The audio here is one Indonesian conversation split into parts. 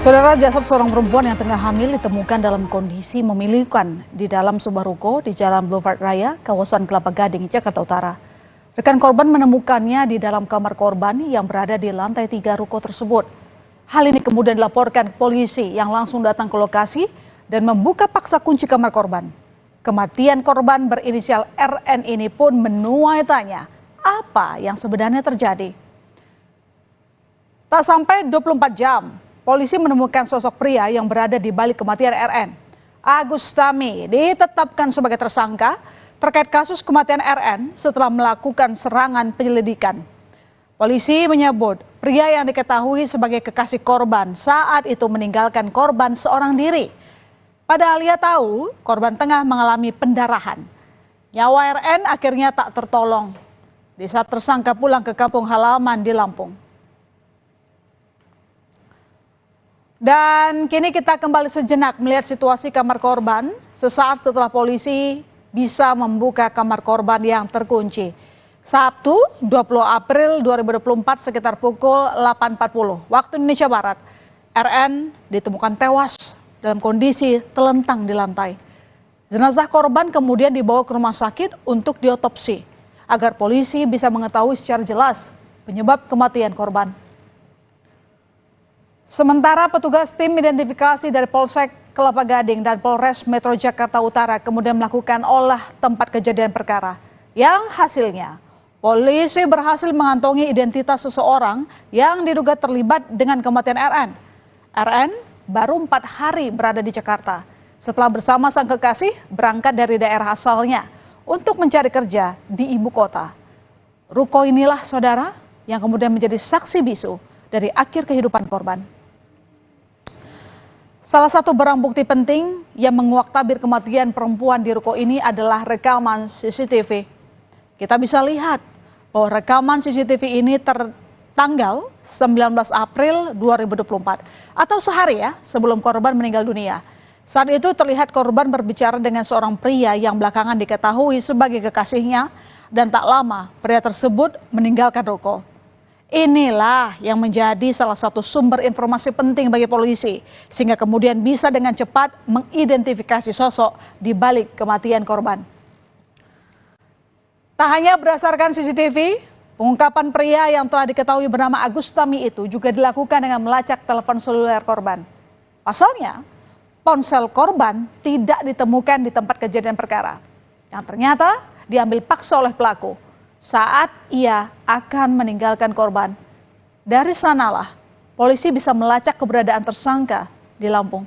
Saudara, jasad seorang perempuan yang tengah hamil ditemukan dalam kondisi memilukan di dalam sebuah ruko di Jalan Boulevard Raya, kawasan Kelapa Gading, Jakarta Utara. Rekan korban menemukannya di dalam kamar korban yang berada di lantai 3 ruko tersebut. Hal ini kemudian dilaporkan ke polisi yang langsung datang ke lokasi dan membuka paksa kunci kamar korban. Kematian korban berinisial RN ini pun menuai tanya apa yang sebenarnya terjadi. Tak sampai 24 jam, polisi menemukan sosok pria yang berada di balik kematian RN. Agustami ditetapkan sebagai tersangka terkait kasus kematian RN setelah melakukan serangan penyelidikan. Polisi menyebut pria yang diketahui sebagai kekasih korban saat itu meninggalkan korban seorang diri. Padahal ia tahu korban tengah mengalami pendarahan. Nyawa RN akhirnya tak tertolong di saat tersangka pulang ke kampung halaman di Lampung. Dan kini kita kembali sejenak melihat situasi kamar korban sesaat setelah polisi bisa membuka kamar korban yang terkunci. Sabtu 20 April 2024 sekitar pukul 8.40 waktu Indonesia Barat, RN ditemukan tewas dalam kondisi telentang di lantai. Jenazah korban kemudian dibawa ke rumah sakit untuk diotopsi agar polisi bisa mengetahui secara jelas penyebab kematian korban. Sementara petugas tim identifikasi dari Polsek Kelapa Gading dan Polres Metro Jakarta Utara kemudian melakukan olah tempat kejadian perkara. Yang hasilnya, polisi berhasil mengantongi identitas seseorang yang diduga terlibat dengan kematian RN. RN baru 4 hari berada di Jakarta setelah bersama sang kekasih berangkat dari daerah asalnya untuk mencari kerja di ibu kota. Ruko inilah saudara yang kemudian menjadi saksi bisu dari akhir kehidupan korban. Salah satu barang bukti penting yang menguak tabir kematian perempuan di ruko ini adalah rekaman CCTV. Kita bisa lihat bahwa rekaman CCTV ini tertanggal 19 April 2024 atau sehari sebelum korban meninggal dunia. Saat itu terlihat korban berbicara dengan seorang pria yang belakangan diketahui sebagai kekasihnya dan tak lama pria tersebut meninggalkan ruko. Inilah yang menjadi salah satu sumber informasi penting bagi polisi sehingga kemudian bisa dengan cepat mengidentifikasi sosok di balik kematian korban. Tak hanya berdasarkan CCTV, pengungkapan pria yang telah diketahui bernama Agustami itu juga dilakukan dengan melacak telepon seluler korban. Pasalnya, ponsel korban tidak ditemukan di tempat kejadian perkara yang ternyata diambil paksa oleh pelaku saat ia akan meninggalkan korban. Dari sanalah polisi bisa melacak keberadaan tersangka di Lampung.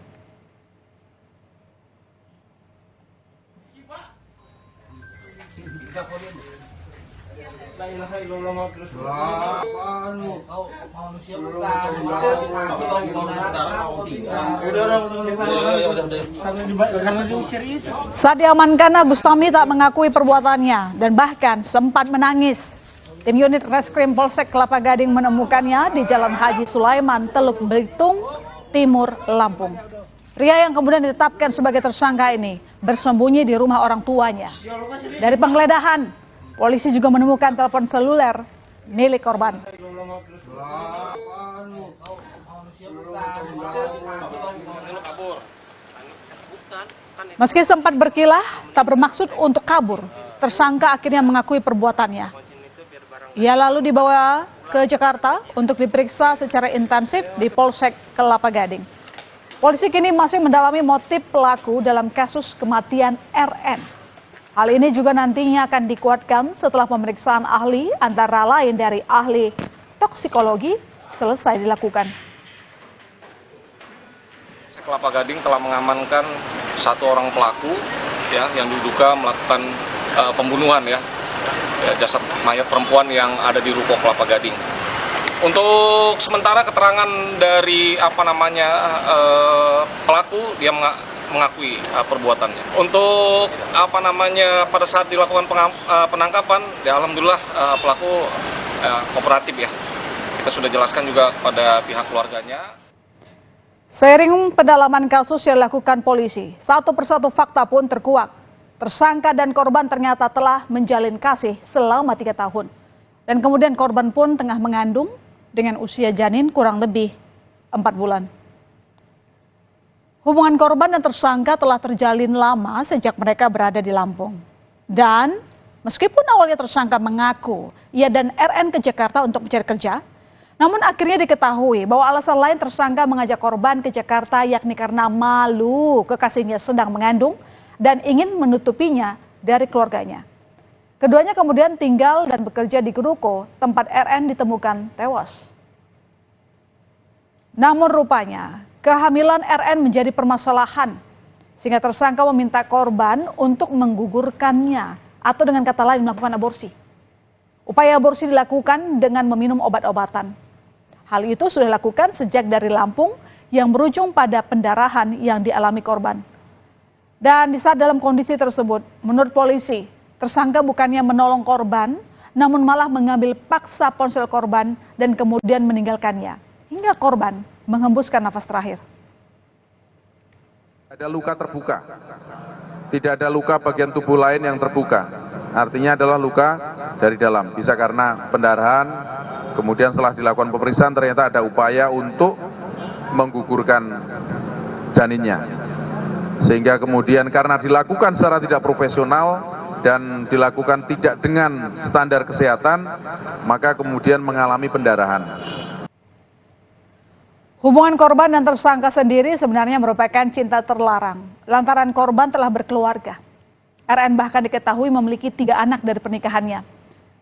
Saat diamankan, Agustami tak mengakui perbuatannya dan bahkan sempat menangis. Tim unit Reskrim Polsek Kelapa Gading menemukannya di Jalan Haji Sulaiman, Teluk Belitung Timur, Lampung. Pria yang kemudian ditetapkan sebagai tersangka ini bersembunyi di rumah orang tuanya. Dari penggeledahan, polisi juga menemukan telepon seluler milik korban. Meski sempat berkilah, tak bermaksud untuk kabur, tersangka akhirnya mengakui perbuatannya. Ia lalu dibawa ke Jakarta untuk diperiksa secara intensif di Polsek Kelapa Gading. Polisi kini masih mendalami motif pelaku dalam kasus kematian RN. Hal ini juga nantinya akan dikuatkan setelah pemeriksaan ahli antara lain dari ahli toksikologi selesai dilakukan. Kelapa Gading telah mengamankan satu orang pelaku yang diduga melakukan pembunuhan jasad mayat perempuan yang ada di ruko Kelapa Gading. Untuk sementara keterangan dari pelaku, dia mengakui perbuatannya. Untuk pada saat dilakukan penangkapan, alhamdulillah pelaku kooperatif ya. Kita sudah jelaskan juga kepada pihak keluarganya. Seiring pendalaman kasus yang dilakukan polisi, satu persatu fakta pun terkuak. Tersangka dan korban ternyata telah menjalin kasih selama 3 tahun. Dan kemudian korban pun tengah mengandung dengan usia janin kurang lebih 4 bulan. Hubungan korban dan tersangka telah terjalin lama sejak mereka berada di Lampung. Dan meskipun awalnya tersangka mengaku ia dan RN ke Jakarta untuk mencari kerja, namun akhirnya diketahui bahwa alasan lain tersangka mengajak korban ke Jakarta yakni karena malu kekasihnya sedang mengandung dan ingin menutupinya dari keluarganya. Keduanya kemudian tinggal dan bekerja di ruko tempat RN ditemukan tewas. Namun rupanya kehamilan RN menjadi permasalahan sehingga tersangka meminta korban untuk menggugurkannya atau dengan kata lain melakukan aborsi. Upaya aborsi dilakukan dengan meminum obat-obatan. Hal itu sudah dilakukan sejak dari Lampung yang berujung pada pendarahan yang dialami korban. Dan di saat dalam kondisi tersebut, menurut polisi, tersangka bukannya menolong korban, namun malah mengambil paksa ponsel korban dan kemudian meninggalkannya. Hingga korban menghembuskan nafas terakhir. Ada luka terbuka, tidak ada luka bagian tubuh lain yang terbuka. Artinya adalah luka dari dalam, bisa karena pendarahan, kemudian setelah dilakukan pemeriksaan ternyata ada upaya untuk menggugurkan janinnya. Sehingga kemudian karena dilakukan secara tidak profesional dan dilakukan tidak dengan standar kesehatan, maka kemudian mengalami pendarahan. Hubungan korban dan tersangka sendiri sebenarnya merupakan cinta terlarang. Lantaran korban telah berkeluarga. RN bahkan diketahui memiliki 3 anak dari pernikahannya.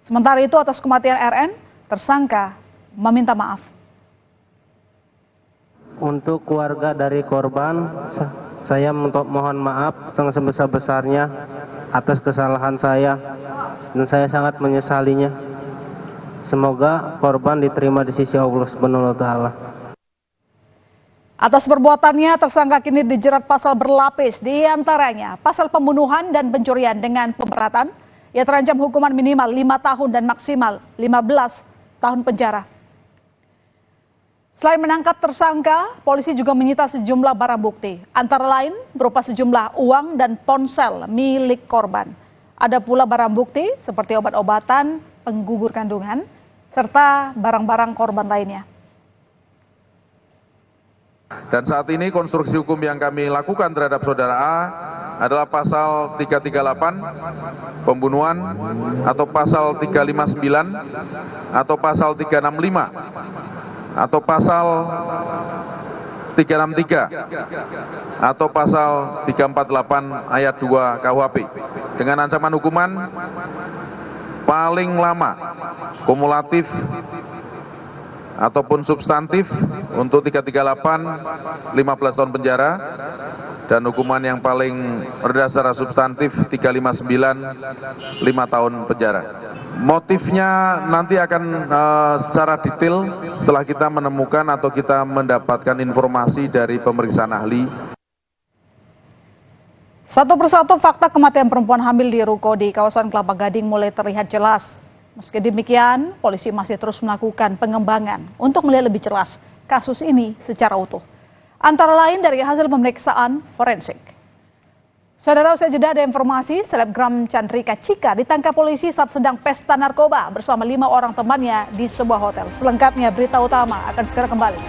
Sementara itu atas kematian RN, tersangka meminta maaf. Untuk keluarga dari korban, saya mohon maaf sebesar-besarnya atas kesalahan saya. Dan saya sangat menyesalinya. Semoga korban diterima di sisi Allah Subhanahu wa Ta'ala. Atas perbuatannya, tersangka kini dijerat pasal berlapis, diantaranya pasal pembunuhan dan pencurian dengan pemberatan. Ia terancam hukuman minimal 5 tahun dan maksimal 15 tahun penjara. Selain menangkap tersangka, polisi juga menyita sejumlah barang bukti, antara lain berupa sejumlah uang dan ponsel milik korban. Ada pula barang bukti seperti obat-obatan, penggugur kandungan, serta barang-barang korban lainnya. Dan saat ini konstruksi hukum yang kami lakukan terhadap saudara A adalah pasal 338 pembunuhan atau pasal 359 atau pasal 365 atau pasal 363 atau pasal 348 ayat 2 KUHP dengan ancaman hukuman paling lama kumulatif ataupun substantif untuk 338 15 tahun penjara dan hukuman yang paling rendah secara substantif 359 5 tahun penjara. Motifnya nanti akan secara detail setelah kita menemukan atau kita mendapatkan informasi dari pemeriksaan ahli. Satu persatu fakta kematian perempuan hamil di ruko di kawasan Kelapa Gading mulai terlihat jelas. Meski demikian, polisi masih terus melakukan pengembangan untuk melihat lebih jelas kasus ini secara utuh. Antara lain dari hasil pemeriksaan forensik. Saudara, usai jeda ada informasi selebgram Chandrika Cika ditangkap polisi saat sedang pesta narkoba bersama 5 orang temannya di sebuah hotel. Selengkapnya berita utama akan segera kembali.